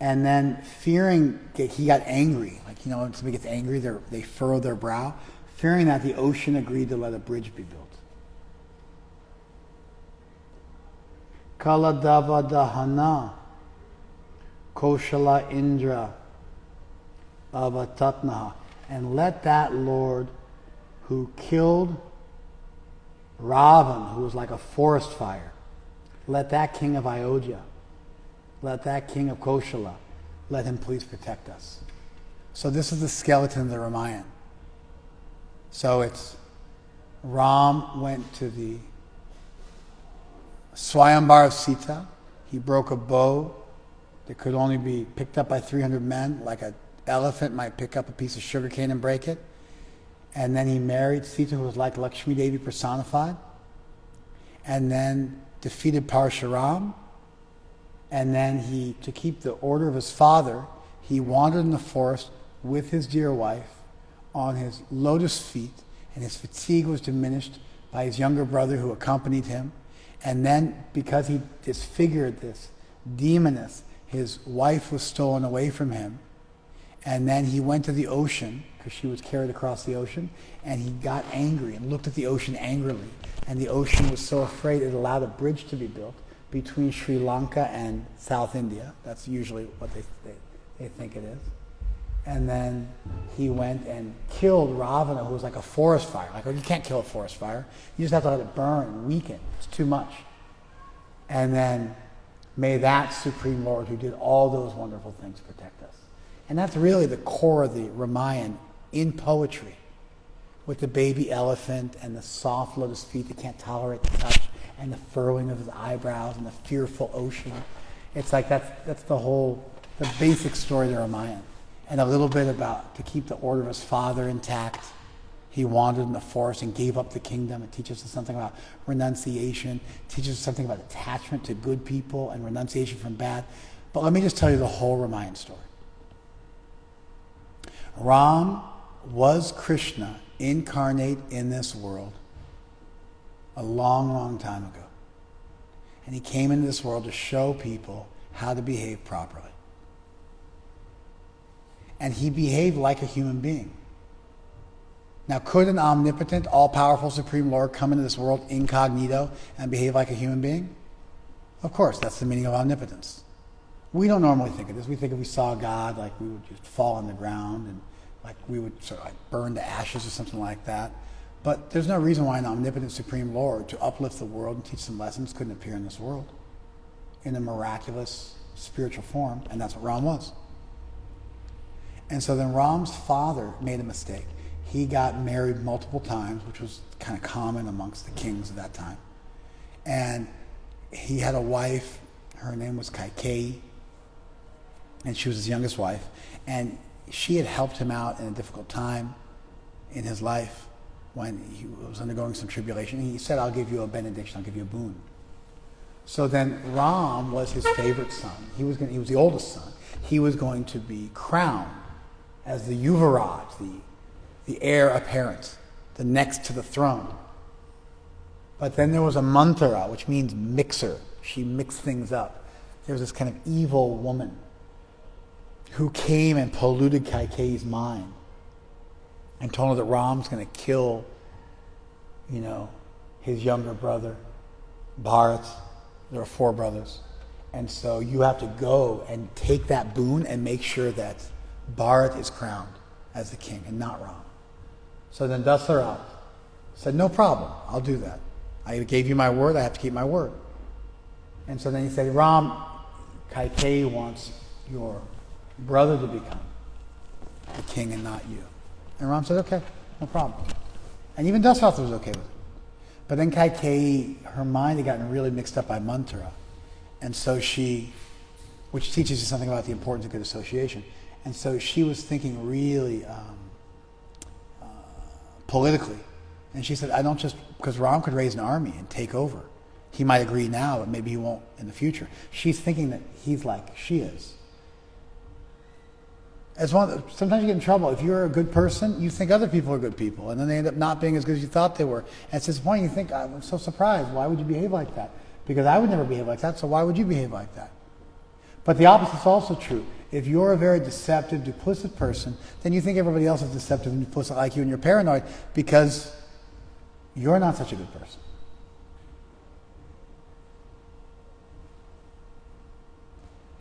And then fearing, he got angry. When somebody gets angry, they furrow their brow. Fearing that, the ocean agreed to let a bridge be built. Kaladava Dahana Koshala Indra Avatatnaha. And let that Lord who killed Ravan, who was like a forest fire, let that king of Ayodhya, let that king of Koshala, let him please protect us. So this is the skeleton of the Ramayana. So it's Ram went to the Swayambar of Sita. He broke a bow that could only be picked up by 300 men, like an elephant might pick up a piece of sugarcane and break it. And then he married Sita, who was like Lakshmi Devi personified. And then defeated Parshuram. And then to keep the order of his father, he wandered in the forest with his dear wife on his lotus feet, and his fatigue was diminished by his younger brother who accompanied him. And then, because he disfigured this demoness, his wife was stolen away from him. And then he went to the ocean, because she was carried across the ocean, and he got angry and looked at the ocean angrily. And the ocean was so afraid it allowed a bridge to be built between Sri Lanka and South India. That's usually what they think it is. And then he went and killed Ravana, who was like a forest fire. You can't kill a forest fire. You just have to let it burn and weaken. It's too much. And then may that Supreme Lord who did all those wonderful things protect us. And that's really the core of the Ramayana in poetry, with the baby elephant and the soft lotus feet that can't tolerate the touch, and the furrowing of his eyebrows and the fearful ocean. It's like that's the whole the basic story of the Ramayana. And a little bit about to keep the order of his father intact. He wandered in the forest and gave up the kingdom. It teaches us something about renunciation. It teaches us something about attachment to good people and renunciation from bad. But let me just tell you the whole Ramayana story. Ram was Krishna incarnate in this world a long, long time ago. And he came into this world to show people how to behave properly. And he behaved like a human being. Now, could an omnipotent, all-powerful Supreme Lord come into this world incognito and behave like a human being? Of course, that's the meaning of omnipotence. We don't normally think of this. We think if we saw God, like we would just fall on the ground and like we would sort of like burn to ashes or something like that. But there's no reason why an omnipotent Supreme Lord to uplift the world and teach some lessons couldn't appear in this world in a miraculous spiritual form, and that's what Ram was. And so then Ram's father made a mistake. He got married multiple times, which was kind of common amongst the kings of that time. And he had a wife, her name was Kaikeyi, and she was his youngest wife. And she had helped him out in a difficult time in his life when he was undergoing some tribulation. He said, I'll give you a benediction, I'll give you a boon. So then Ram was his favorite son. He was the oldest son. He was going to be crowned as the Yuvaraj, the heir apparent, the next to the throne. But then there was a mantara, which means mixer. She mixed things up. There was this kind of evil woman who came and polluted Kaikeyi's mind and told her that Ram's going to kill, his younger brother, Bharat. There are 4 brothers. And so you have to go and take that boon and make sure that Bharat is crowned as the king and not Ram. So then Dasarath said, no problem, I'll do that. I gave you my word, I have to keep my word. And so then he said, Ram, Kaikeyi wants your brother to become the king and not you. And Ram said, okay, no problem. And even Dasarath was okay with it. But then Kaikeyi, her mind had gotten really mixed up by mantra. And so which teaches you something about the importance of good association. And so she was thinking really politically. And she said, because Ram could raise an army and take over. He might agree now, but maybe he won't in the future. She's thinking that he's like she is. Sometimes you get in trouble. If you're a good person, you think other people are good people, and then they end up not being as good as you thought they were. And it's this point you think, I'm so surprised. Why would you behave like that? Because I would never behave like that, so why would you behave like that? But the opposite is also true. If you're a very deceptive, duplicit person, then you think everybody else is deceptive and duplicit like you, and you're paranoid because you're not such a good person.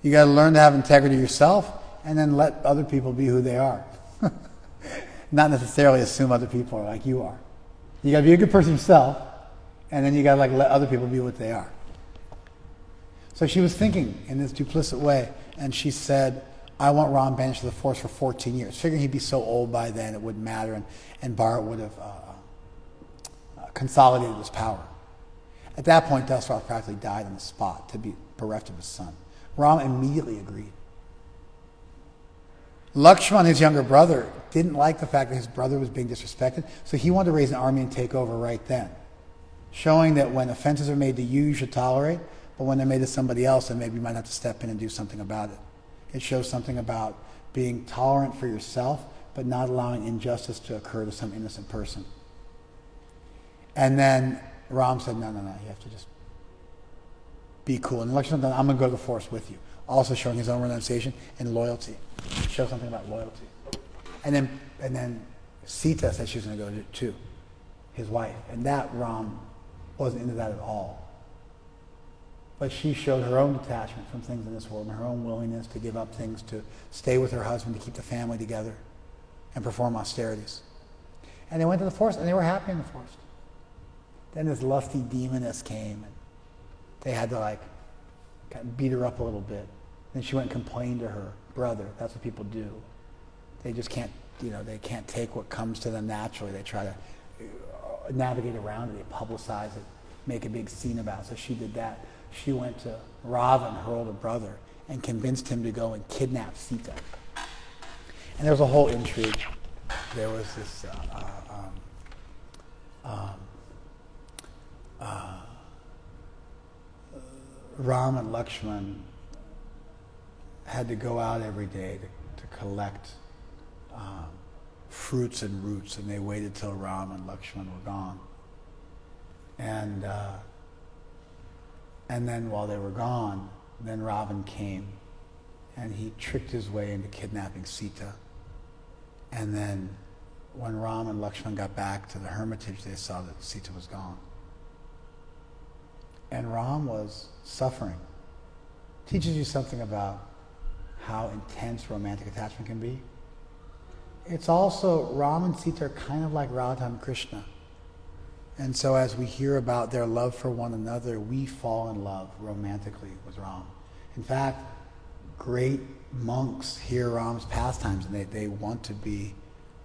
You got to learn to have integrity yourself and then let other people be who they are. Not necessarily assume other people are like you are. You got to be a good person yourself, and then you got to let other people be what they are. So she was thinking in this duplicit way, and she said, I want Ram banished to the forest for 14 years, figuring he'd be so old by then it wouldn't matter, and Bharat would have consolidated his power. At that point, Dasarath practically died on the spot to be bereft of his son. Ram immediately agreed. Lakshman, his younger brother, didn't like the fact that his brother was being disrespected, so he wanted to raise an army and take over right then, showing that when offenses are made to you should tolerate, but when they're made to somebody else, then maybe you might have to step in and do something about it. It shows something about being tolerant for yourself, but not allowing injustice to occur to some innocent person. And then Ram said, no, you have to just be cool. And Lakshman said, I'm going to go to the forest with you. Also showing his own renunciation and loyalty. Show something about loyalty. And then Sita said she was going to go too, his wife. And that Ram wasn't into that at all. But she showed her own detachment from things in this world and her own willingness to give up things, to stay with her husband, to keep the family together and perform austerities. And they went to the forest and they were happy in the forest. Then this lusty demoness came and they had to kind of beat her up a little bit. Then she went and complained to her brother. That's what people do. They just can't, they can't take what comes to them naturally. They try to navigate around it. They publicize it, make a big scene about it. So she did that. She went to Ravan, her older brother, and convinced him to go and kidnap Sita. And there was a whole intrigue. There was this Ram and Lakshman had to go out every day to collect fruits and roots, and they waited till Ram and Lakshman were gone. And then while they were gone, then Ravan came, and he tricked his way into kidnapping Sita. And then when Ram and Lakshman got back to the hermitage, they saw that Sita was gone. And Ram was suffering. Teaches you something about how intense romantic attachment can be. It's also, Ram and Sita are kind of like Radha and Krishna. And so as we hear about their love for one another, we fall in love romantically with Ram. In fact, great monks hear Ram's pastimes and they want to be,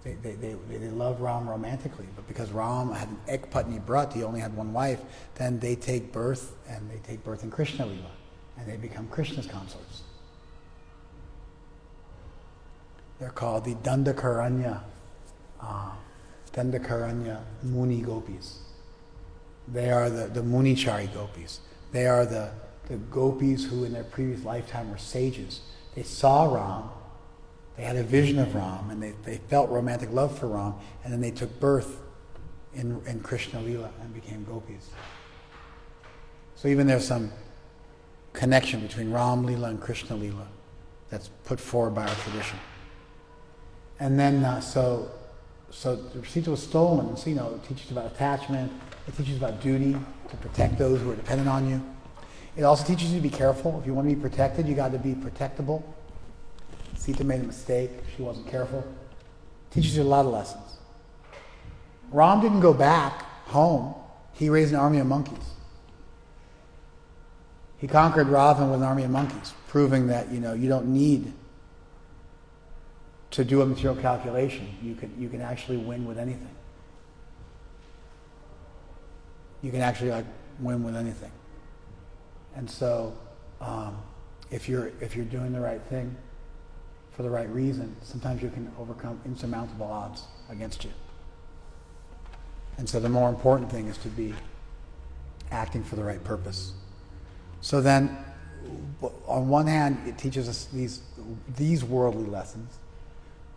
they love Ram romantically. But because Ram had an ekpatni brat, he only had one wife, then they take birth, and they take birth in Krishna Lila, and they become Krishna's consorts. They're called the Dandakaranya Muni Gopis. They are the Munichari Gopis. They are the gopis who in their previous lifetime were sages. They saw Ram, they had a vision of Ram, and they felt romantic love for Ram, and then they took birth in Krishna Lila and became gopis. So even there's some connection between Ram Lila and Krishna Lila that's put forward by our tradition. And then, so Sita was stolen, and so, it teaches about attachment, it teaches about duty, to protect those who are dependent on you. It also teaches you to be careful. If you want to be protected, you got to be protectable. Sita made a mistake, she wasn't careful. It teaches you a lot of lessons. Ram didn't go back home, he raised an army of monkeys. He conquered Ravan with an army of monkeys, proving that, you don't need to do a material calculation. You can actually win with anything. You can actually win with anything. And so, if you're doing the right thing for the right reason, sometimes you can overcome insurmountable odds against you. And so the more important thing is to be acting for the right purpose. So then, on one hand, it teaches us these worldly lessons,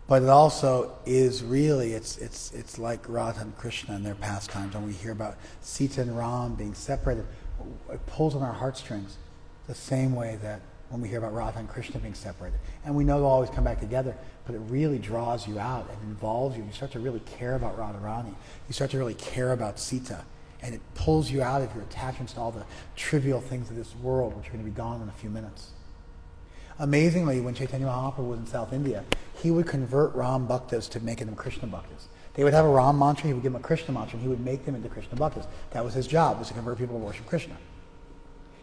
but it also is really, it's like Radha and Krishna and their pastimes. When we hear about Sita and Ram being separated, it pulls on our heartstrings the same way that when we hear about Radha and Krishna being separated. And we know they'll always come back together, but it really draws you out and involves you. You start to really care about Radharani. You start to really care about Sita. And it pulls you out of your attachments to all the trivial things of this world, which are going to be gone in a few minutes. Amazingly, when Chaitanya Mahaprabhu was in South India, he would convert Ram Bhaktas to making them Krishna Bhaktas. They would have a Ram mantra, he would give them a Krishna mantra, and he would make them into Krishna Bhaktas. That was his job, was to convert people to worship Krishna.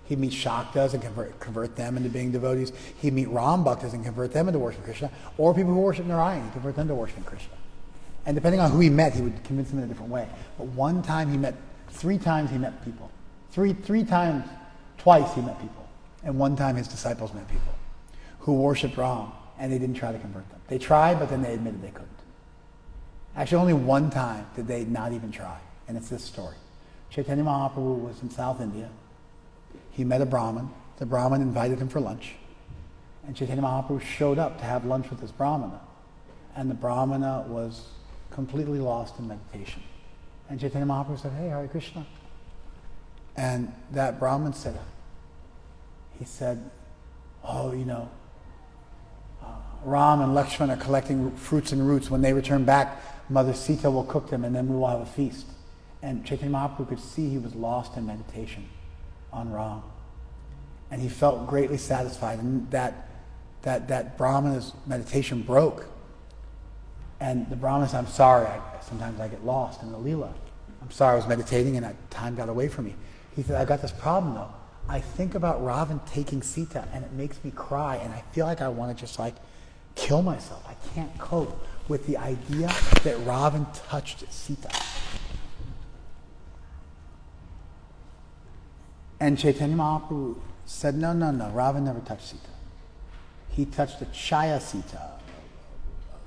He'd meet Shaktas and convert them into being devotees. He'd meet Ram Bhaktas and convert them into worshiping Krishna, or people who worship Narayan, he'd convert them to worshiping Krishna. And depending on who he met, he would convince them in a different way. But three times he met people. Twice he met people. And one time his disciples met people who worshipped Ram, and they didn't try to convert them. They tried, but then they admitted they couldn't. Actually, only one time did they not even try, and it's this story. Chaitanya Mahaprabhu was in South India. He met a Brahmin. The Brahmin invited him for lunch, and Chaitanya Mahaprabhu showed up to have lunch with this Brahmana, and the Brahmana was completely lost in meditation. And Chaitanya Mahaprabhu said, "Hey, Hare Krishna." And that Brahmin said, "Oh, Ram and Lakshman are collecting fruits and roots. When they return back, Mother Sita will cook them, and then we will have a feast." And Chaitanya Mahaprabhu could see he was lost in meditation on Ram. And he felt greatly satisfied, and that Brahmana's meditation broke. And the Brahmana said, "I'm sorry, sometimes I get lost in the Leela. I'm sorry, I was meditating and time got away from me." He said, "I've got this problem though. I think about Ravan taking Sita and it makes me cry, and I feel like I want to just kill myself. I can't cope with the idea that Ravan touched Sita." And Chaitanya Mahaprabhu said, No, Ravan never touched Sita. he touched the Chaya Sita,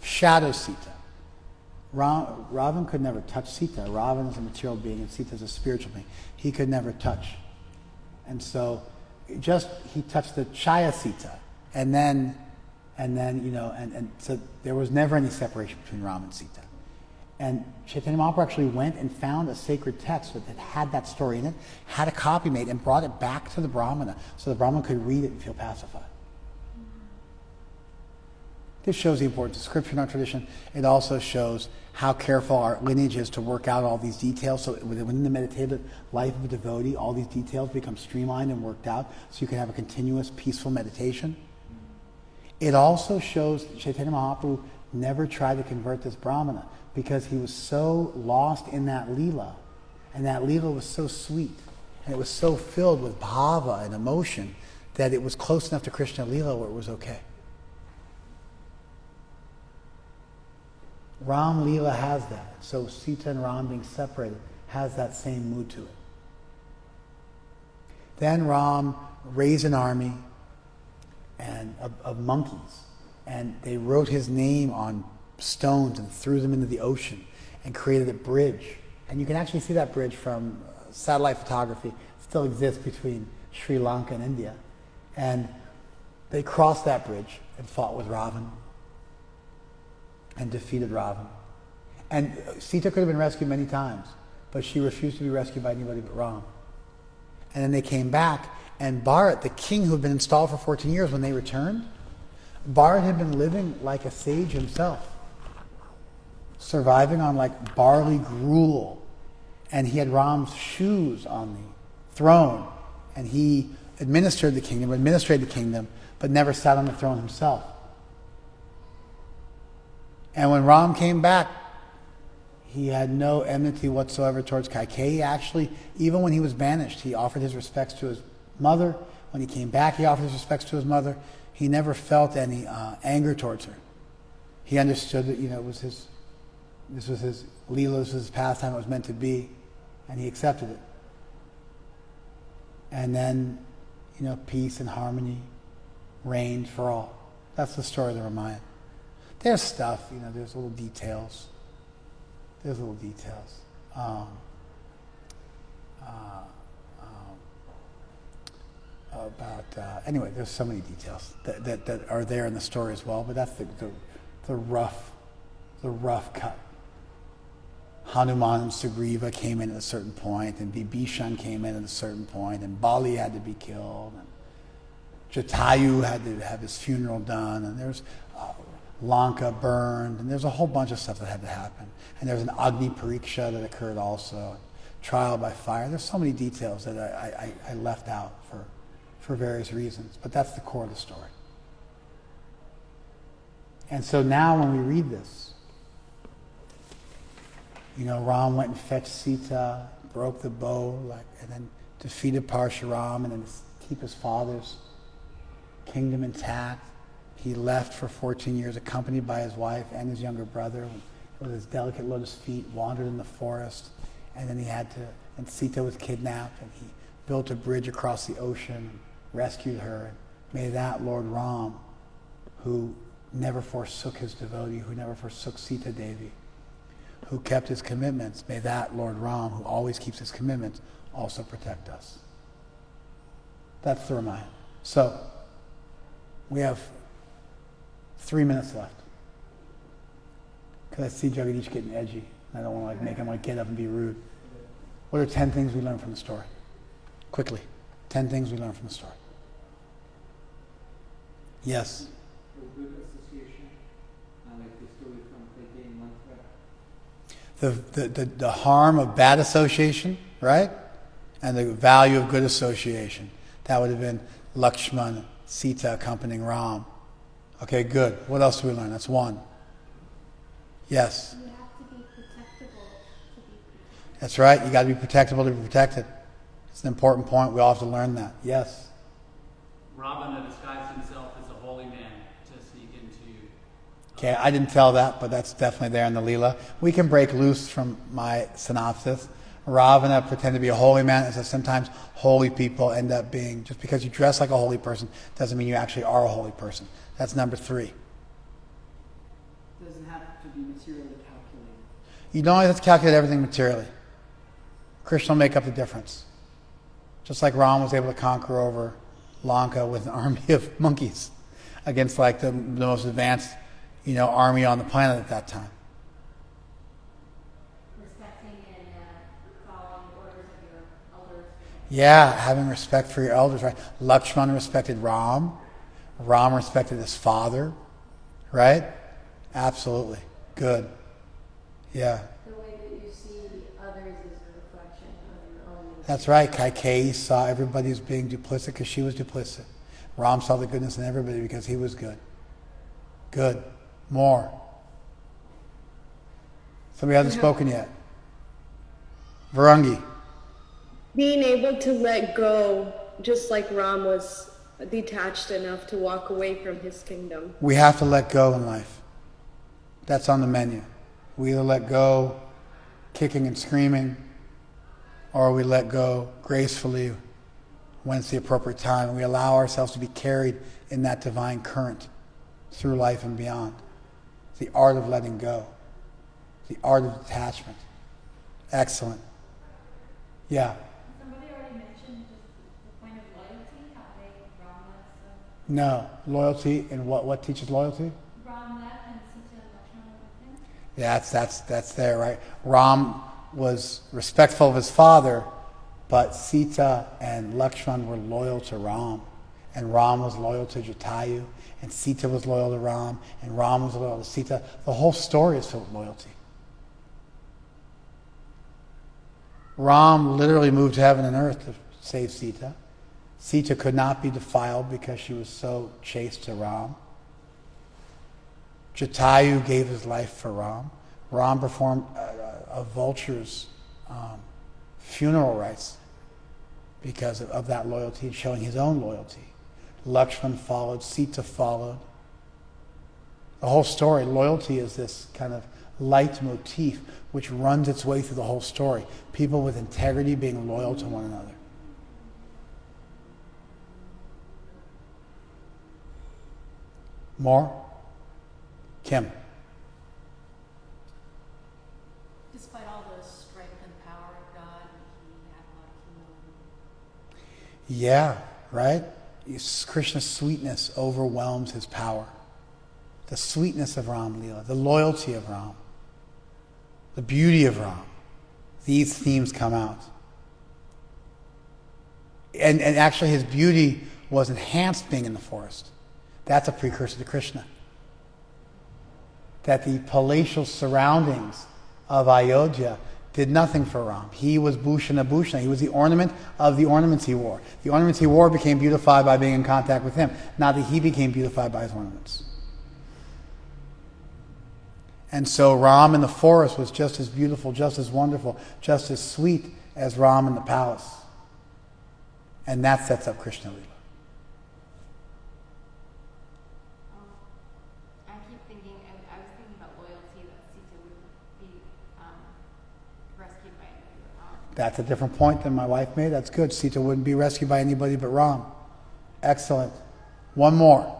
shadow Sita. Ravan could never touch Sita. Ravan is a material being and Sita is a spiritual being. He could never touch. And so he touched the Chaya Sita. And then so there was never any separation between Ram and Sita. And Chaitanya Mahaprabhu actually went and found a sacred text that had that story in it, had a copy made, and brought it back to the Brahmana so the Brahmana could read it and feel pacified. This shows the importance of scripture in our tradition. It also shows how careful our lineage is to work out all these details. So within the meditative life of a devotee, all these details become streamlined and worked out so you can have a continuous, peaceful meditation. It also shows Chaitanya Mahaprabhu never tried to convert this Brahmana because he was so lost in that Leela. And that Leela was so sweet. And it was so filled with bhava and emotion that it was close enough to Krishna Leela where it was okay. Ram Leela has that. So Sita and Ram being separated has that same mood to it. Then Ram raised an army of monkeys, and they wrote his name on stones and threw them into the ocean and created a bridge. And you can actually see that bridge from satellite photography. It still exists between Sri Lanka and India. And they crossed that bridge and fought with Ravan and defeated Ravan. And Sita could have been rescued many times, but she refused to be rescued by anybody but Ram. And then they came back, and Bharat, the king who had been installed for 14 years, when they returned, Bharat had been living like a sage himself, surviving on like barley gruel. And he had Ram's shoes on the throne, and he administered the kingdom, but never sat on the throne himself. And when Ram came back, he had no enmity whatsoever towards Kaikeyi. Actually, even when he was banished, he offered his respects to his mother. When he came back, he offered his respects to his mother. He never felt any anger towards her. He understood that, this was his Leela, this was his pastime, it was meant to be, and he accepted it. And then, peace and harmony reigned for all. That's the story of the Ramayana. There's stuff, there's little details. Anyway, there's so many details that are there in the story as well, but that's the rough cut. Hanuman and Sugriva came in at a certain point, and Vibhishan came in at a certain point, and Bali had to be killed, and Jatayu had to have his funeral done, and there's Lanka burned, and there's a whole bunch of stuff that had to happen. And there's an Agni Pariksha that occurred also, trial by fire. There's so many details that I left out for various reasons, but that's the core of the story. And so now when we read this, Ram went and fetched Sita, broke the bow, and then defeated Parshuram, and then to keep his father's kingdom intact. He left for 14 years, accompanied by his wife and his younger brother, with his delicate lotus feet, wandered in the forest, and then and Sita was kidnapped, and he built a bridge across the ocean, rescued her, and may that Lord Ram, who never forsook his devotee, who never forsook Sita Devi, who kept his commitments, may that Lord Ram, who always keeps his commitments, also protect us. That's the Ramayana. So, we have 3 minutes left. Because I see Jagadish getting edgy. I don't want to make him get up and be rude. What are 10 things we learned from the story? Quickly. 10 things we learned from the story. Yes? A good association, like the story from Kaikeyi Mantra. The harm of bad association, right? And the value of good association. That would have been Lakshman, Sita accompanying Ram. Okay, good. What else do we learn? That's 1. Yes? You have to be protectable to be protected. That's right. You got to be protectable to be protected. It's an important point. We all have to learn that. Yes? Ravana disguised himself as a holy man to sneak into... Okay, I didn't tell that, but that's definitely there in the Leela. We can break loose from my synopsis. Ravana pretended to be a holy man, and so sometimes holy people end up being, just because you dress like a holy person doesn't mean you actually are a holy person. That's number 3. Doesn't have to be materially calculated. You don't always have to calculate everything materially. Krishna will make up the difference. Just like Ram was able to conquer over Lanka with an army of monkeys against like the most advanced, army on the planet at that time. Respecting and following the orders of your elders. Yeah, having respect for your elders, right? Lakshmana respected Ram. Ram respected his father, right? Absolutely. Good. Yeah. The way that you see others is a reflection of your own. That's right. Kaikeyi saw everybody as being duplicit because she was duplicit. Ram saw the goodness in everybody because he was good. Good. More. Somebody hasn't spoken yet. Varangi. Being able to let go, just like Ram was detached enough to walk away from his kingdom. We have to let go in life. That's on the menu. We either let go kicking and screaming, or we let go gracefully when it's the appropriate time. We allow ourselves to be carried in that divine current through life and beyond. The art of letting go. The art of detachment. Excellent. Yeah. Somebody already mentioned just the point of loyalty, how they Ram left. No. Loyalty in what teaches loyalty? Ram left and Sita and Lakshmana with him. Yeah, that's there, right? Ram was respectful of his father, but Sita and Lakshman were loyal to Ram. And Ram was loyal to Jatayu, and Sita was loyal to Ram, and Ram was loyal to Sita. The whole story is filled with loyalty. Ram literally moved heaven and earth to save Sita. Sita could not be defiled because she was so chaste to Ram. Jatayu gave his life for Ram. Ram performed a vulture's funeral rites because of that loyalty and showing his own loyalty. Lakshman followed, Sita followed. The whole story, loyalty is this kind of leitmotif which runs its way through the whole story. People with integrity being loyal to one another. More? Kim. Despite all the strength and power of God, he had a lot of humility. Yeah, right? Krishna's sweetness overwhelms his power. The sweetness of Ram Leela, the loyalty of Ram, the beauty of Ram. These themes come out. And actually his beauty was enhanced being in the forest. That's a precursor to Krishna. That the palatial surroundings of Ayodhya did nothing for Ram. He was Bhushana Bhushana. He was the ornament of the ornaments he wore. The ornaments he wore became beautified by being in contact with him, not that he became beautified by his ornaments. And so Ram in the forest was just as beautiful, just as wonderful, just as sweet as Ram in the palace. And that sets up Krishna Lila. I keep thinking, I was thinking about loyalty, that Sita would be rescued by another Ram. That's a different point than my wife made. That's good. Sita wouldn't be rescued by anybody but Ram. Excellent. One more.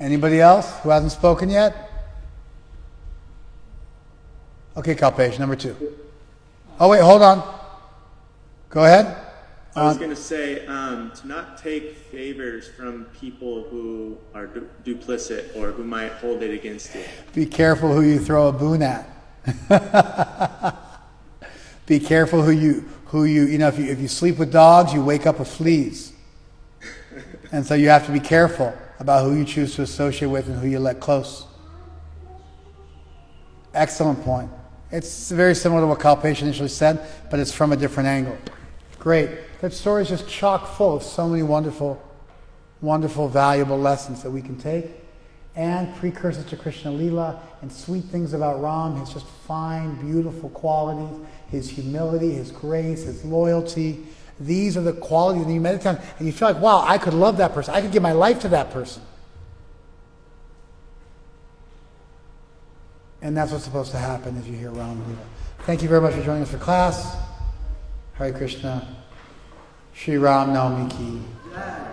Anybody else who hasn't spoken yet? Okay, Kalpesh, number 2. Oh, wait, hold on. Go ahead. I was going to say to not take favors from people who are duplicit or who might hold it against you. Be careful who you throw a boon at. Be careful who you if you sleep with dogs, you wake up with fleas. And so you have to be careful about who you choose to associate with and who you let close. Excellent point. It's very similar to what Kalpesh initially said, but it's from a different angle. Great. That story is just chock full of so many wonderful, wonderful, valuable lessons that we can take. And precursors to Krishna Lila and sweet things about Ram, his just fine, beautiful qualities, his humility, his grace, his loyalty. These are the qualities that you meditate on, and you feel like, wow, I could love that person. I could give my life to that person. And that's what's supposed to happen if you hear Ram Lila. Thank you very much for joining us for class. Hare Krishna. Shri Ram Navami ki. Jai.